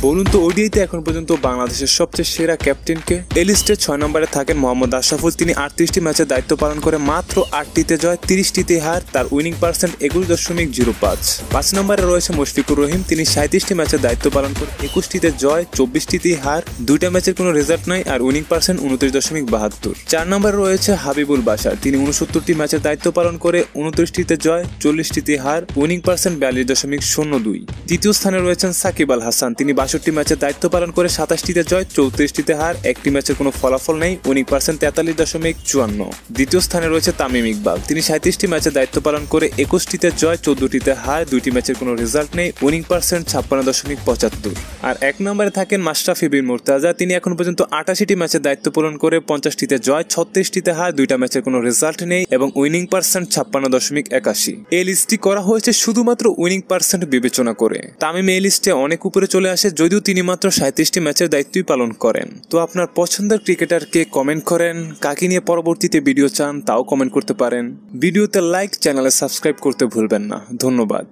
বলুন তো ওডিআইতে এখন পর্যন্ত বাংলাদেশের সবচেয়ে সেরা ক্যাপ্টেনকে? এই লিস্টে 6 নম্বরে থাকেন মোহাম্মদ আশরাফুল। তিনি 38টি ম্যাচে দায়িত্ব পালন করে মাত্র 8টিতে জয়, 30টিতে হার। তার উইনিং পার্সেন্ট 21.05। 5 নম্বরে রয়েছে মুশফিকুর রহিম। তিনি 37টি ম্যাচে দায়িত্ব পালন করে 21টিতে জয়, 24টিতে হার। 2টা ম্যাচের কোনো রেজাল্ট নাই আর উইনিং পার্সেন্ট 29.72। 4 নম্বরে রয়েছে হাবিবুল বাশার। তিনি 69টি ম্যাচে দায়িত্ব পালন করে 29টিতে জয়, 40টিতে হার। Winning percent 42.02। তৃতীয় স্থানে রয়েছেন সাকিব আল হাসান। তিনি 62 ম্যাচে দায়িত্ব পালন করে 27টিতে জয়, 34টিতে হার। একটি ম্যাচের কোনো ফলাফল নেই, উইনিং পার্সেন্ট 43.54। দ্বিতীয় স্থানে রয়েছে তামিম ইকবাল। তিনি 37টি ম্যাচে দায়িত্ব পালন করে 21টিতে জয়, 14টিতে হার। 2টি ম্যাচের কোনো রেজাল্ট নেই, উইনিং পার্সেন্ট 56.75। আর 1 নম্বরে থাকেন মাশরাফি বিন মুর্তজা। তিনি এখন পর্যন্ত 88টি ম্যাচে দায়িত্ব পালন করে 50টিতে জয়, 36টিতে হার। 2টা ম্যাচের কোনো রেজাল্ট নেই এবং উইনিং পার্সেন্ট 56.81। এই লিস্টটি করা হয়েছে শুধুমাত্র উইনিং পার্সেন্ট বিবেচনা করে। তামিম এই লিস্টে অনেক উপরে চলে আসে, যদিও তিনি মাত্র 37টি ম্যাচের দায়িত্বই পালন করেন। তো আপনার পছন্দের ক্রিকেটারকে কমেন্ট করেন, কাকে নিয়ে পরবর্তীতে ভিডিও চান তাও কমেন্ট করতে পারেন। ভিডিওতে লাইক, চ্যানেলে সাবস্ক্রাইব করতে ভুলবেন না। ধন্যবাদ।